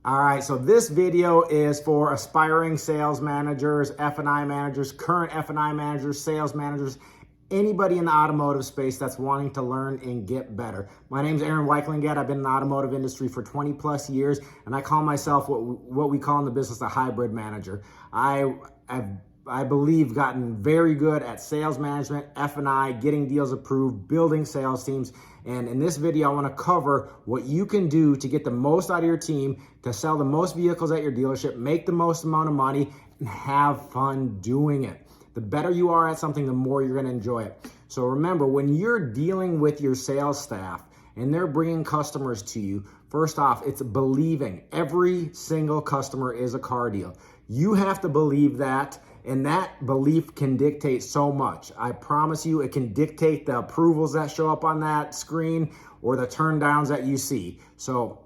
All right, so this video is for aspiring sales managers, F&I managers, current F&I managers, sales managers, anybody in the automotive space that's wanting to learn and get better. My name is Aaron Weikleenget. I've been in the automotive industry for 20 plus years, and I call myself what we call in the business a hybrid manager. I believe gotten very good at sales management, F&I, getting deals approved, building sales teams. And in this video, I want to cover what you can do to get the most out of your team, to sell the most vehicles at your dealership, make the most amount of money, and have fun doing it. The better you are at something, the more you're going to enjoy it. So remember, when you're dealing with your sales staff and they're bringing customers to you, first off, it's believing every single customer is a car deal. You have to believe that. And that belief can dictate so much. I promise you, it can dictate the approvals that show up on that screen or the turn downs that you see. So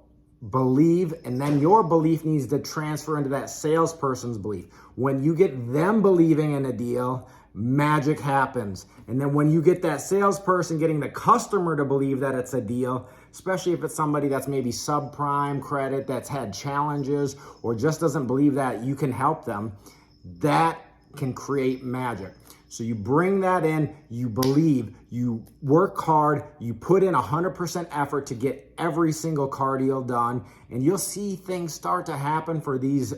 believe, and then your belief needs to transfer into that salesperson's belief. When you get them believing in a deal, magic happens. And then when you get that salesperson getting the customer to believe that it's a deal, especially if it's somebody that's maybe subprime credit, that's had challenges, or just doesn't believe that you can help them, that can create magic. So you bring that in, you believe, you work hard, you put in 100% effort to get every single car deal done, and you'll see things start to happen for these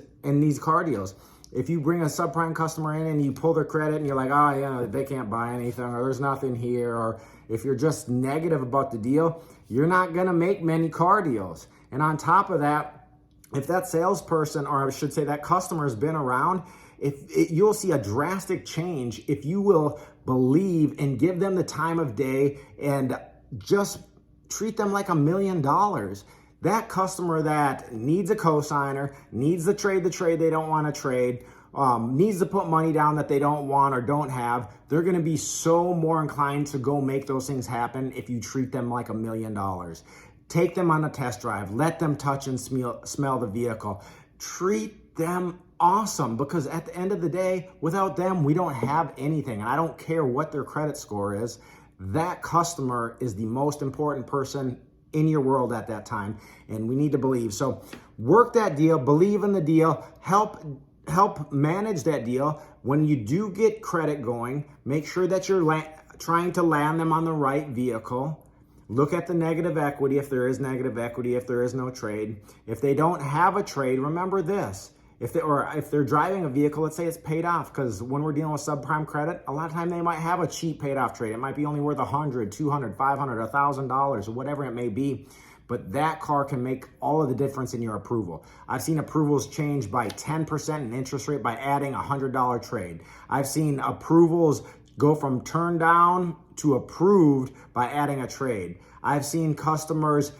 car deals. If you bring a subprime customer in and you pull their credit and you're like, oh yeah, they can't buy anything, or there's nothing here, or if you're just negative about the deal, you're not gonna make many car deals. And on top of that, if that salesperson, or I should say that customer, has been around, you'll see a drastic change if you will believe and give them the time of day and just treat them like $1 million. That customer that needs a cosigner, needs to trade the trade they don't want to trade, needs to put money down that they don't want or don't have, they're going to be so more inclined to go make those things happen if you treat them like $1 million. Take them on a test drive. Let them touch and smell the vehicle. Treat them awesome, because at the end of the day, without them, we don't have anything. And I don't care what their credit score is. That customer is the most important person in your world at that time, and we need to believe. So work that deal, believe in the deal, help manage that deal. When you do get credit going, make sure that you're trying to land them on the right vehicle. Look at the negative equity, if there is negative equity, if there is no trade. If they don't have a trade, remember this. If they're driving a vehicle, let's say it's paid off, because when we're dealing with subprime credit, a lot of time they might have a cheap paid off trade. It might be only worth $100, $200, $500, $1,000, or whatever it may be. But that car can make all of the difference in your approval. I've seen approvals change by 10% in interest rate by adding a $100 trade. I've seen approvals go from turned down to approved by adding a trade. I've seen customers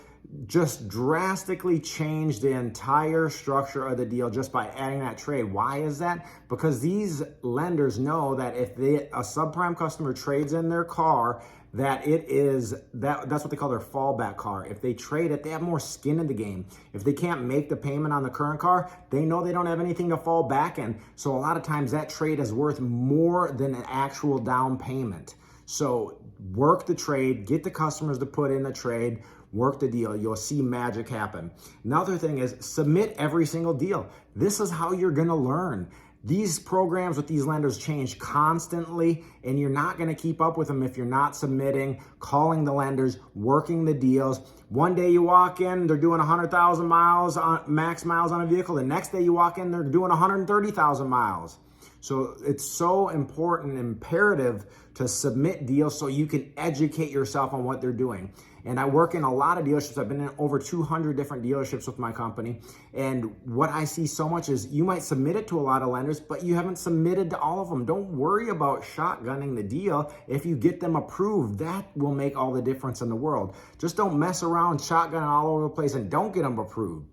just drastically change the entire structure of the deal just by adding that trade. Why is that? Because these lenders know that if a subprime customer trades in their car, that's what they call their fallback car. If they trade it, they have more skin in the game. If they can't make the payment on the current car, they know they don't have anything to fall back in. So a lot of times that trade is worth more than an actual down payment. So work the trade, get the customers to put in the trade, work the deal. You'll see magic happen. Another thing is submit every single deal. This is how you're going to learn. These programs with these lenders change constantly, and you're not going to keep up with them if you're not submitting, calling the lenders, working the deals. One day you walk in, they're doing 100,000 miles on max miles on a vehicle. The next day you walk in, they're doing 130,000 miles. So it's so important and imperative to submit deals so you can educate yourself on what they're doing. And I work in a lot of dealerships. I've been in over 200 different dealerships with my company. And what I see so much is you might submit it to a lot of lenders, but you haven't submitted to all of them. Don't worry about shotgunning the deal. If you get them approved, that will make all the difference in the world. Just don't mess around shotgunning all over the place and don't get them approved.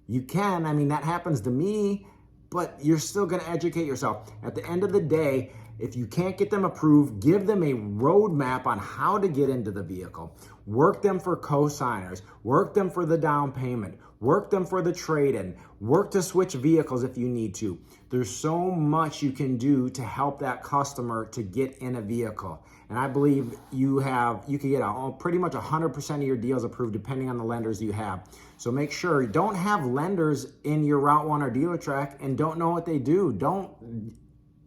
You can, that happens to me, but you're still going to educate yourself. At the end of the day, if you can't get them approved, give them a roadmap on how to get into the vehicle. Work them for cosigners. Work them for the down payment. work them for the trade-in, work to switch vehicles if you need to. There's so much you can do to help that customer to get in a vehicle. And I believe you can get pretty much 100% of your deals approved depending on the lenders you have. So make sure you don't have lenders in your Route 1 or dealer track and don't know what they do. Don't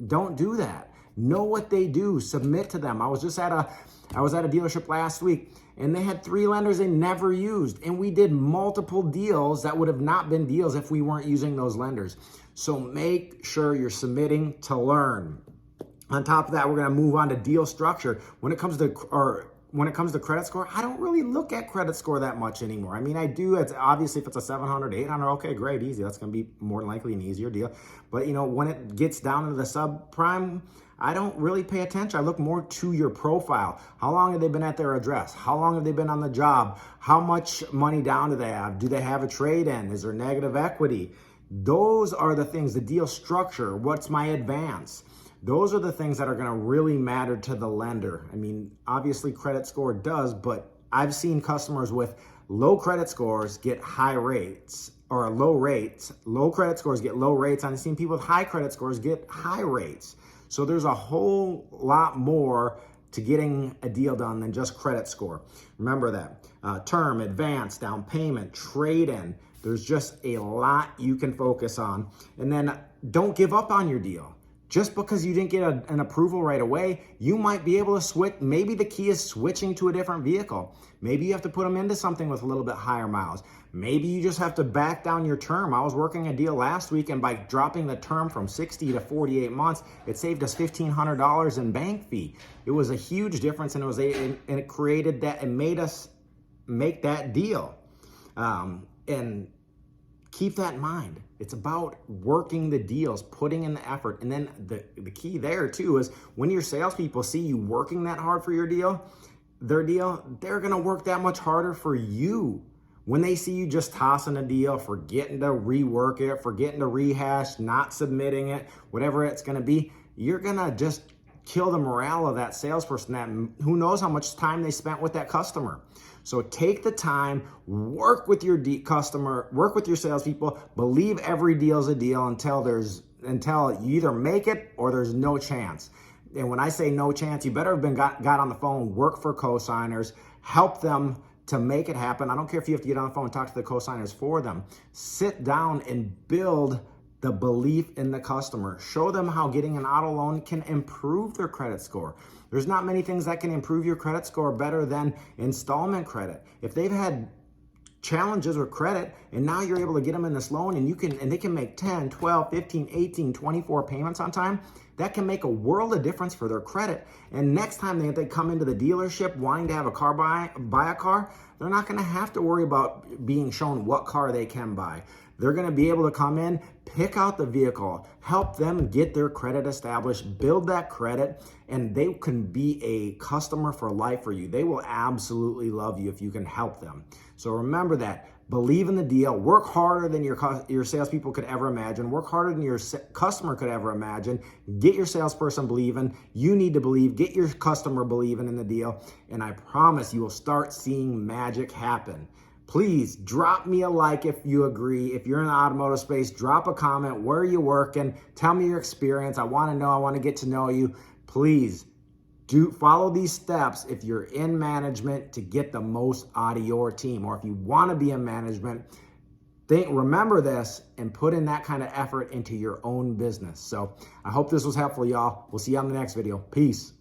do that. Know what they do. Submit to them. I was at a dealership last week and they had 3 lenders they never used. And we did multiple deals that would have not been deals if we weren't using those lenders. So make sure you're submitting to learn. On top of that, we're going to move on to deal structure. When it comes to credit score, I don't really look at credit score that much anymore. I mean, I do. It's obviously if it's a 700, 800, okay, great, easy. That's going to be more than likely an easier deal. But when it gets down into the subprime, I don't really pay attention. I look more to your profile. How long have they been at their address? How long have they been on the job? How much money down do they have? Do they have a trade-in? Is there negative equity? Those are the things, the deal structure. What's my advance? Those are the things that are going to really matter to the lender. I mean, obviously credit score does, but I've seen customers with low credit scores get high rates, or low rates. Low credit scores get low rates. I've seen people with high credit scores get high rates. So there's a whole lot more to getting a deal done than just credit score. Remember that. Term, advance, down payment, trade-in. There's just a lot you can focus on. And then don't give up on your deal. Just because you didn't get an approval right away, you might be able to switch. Maybe the key is switching to a different vehicle. Maybe you have to put them into something with a little bit higher miles. Maybe you just have to back down your term. I was working a deal last week, and by dropping the term from 60 to 48 months, it saved us $1,500 in bank fee. It was a huge difference, and it created that and made us make that deal. And keep that in mind. It's about working the deals, putting in the effort. And then the key there too is when your salespeople see you working that hard for their deal, they're going to work that much harder for you. When they see you just tossing a deal, forgetting to rework it, forgetting to rehash, not submitting it, whatever it's going to be, you're going to just kill the morale of that salesperson that who knows how much time they spent with that customer. So take the time, work with your customer, work with your salespeople, believe every deal is a deal until you either make it or there's no chance. And when I say no chance, you better have got on the phone, work for co-signers, help them to make it happen. I don't care if you have to get on the phone and talk to the co-signers for them. Sit down and build the belief in the customer. Show them how getting an auto loan can improve their credit score. There's not many things that can improve your credit score better than installment credit. If they've had challenges with credit and now you're able to get them in this loan and they can make 10, 12, 15, 18, 24 payments on time, that can make a world of difference for their credit. And next time they come into the dealership wanting to have a car, buy a car, they're not going to have to worry about being shown what car they can buy. They're going to be able to come in, pick out the vehicle, help them get their credit established, build that credit, and they can be a customer for life for you. They will absolutely love you if you can help them. So remember that. Believe in the deal. Work harder than your salespeople could ever imagine. Work harder than your customer could ever imagine. Get your salesperson believing. You need to believe. Get your customer believing in the deal. And I promise you will start seeing magic happen. Please drop me a like if you agree. If you're in the automotive space, drop a comment. Where are you working? Tell me your experience. I want to know. I want to get to know you. Please follow these steps if you're in management to get the most out of your team. Or if you want to be in management, remember this and put in that kind of effort into your own business. So I hope this was helpful, y'all. We'll see you on the next video. Peace.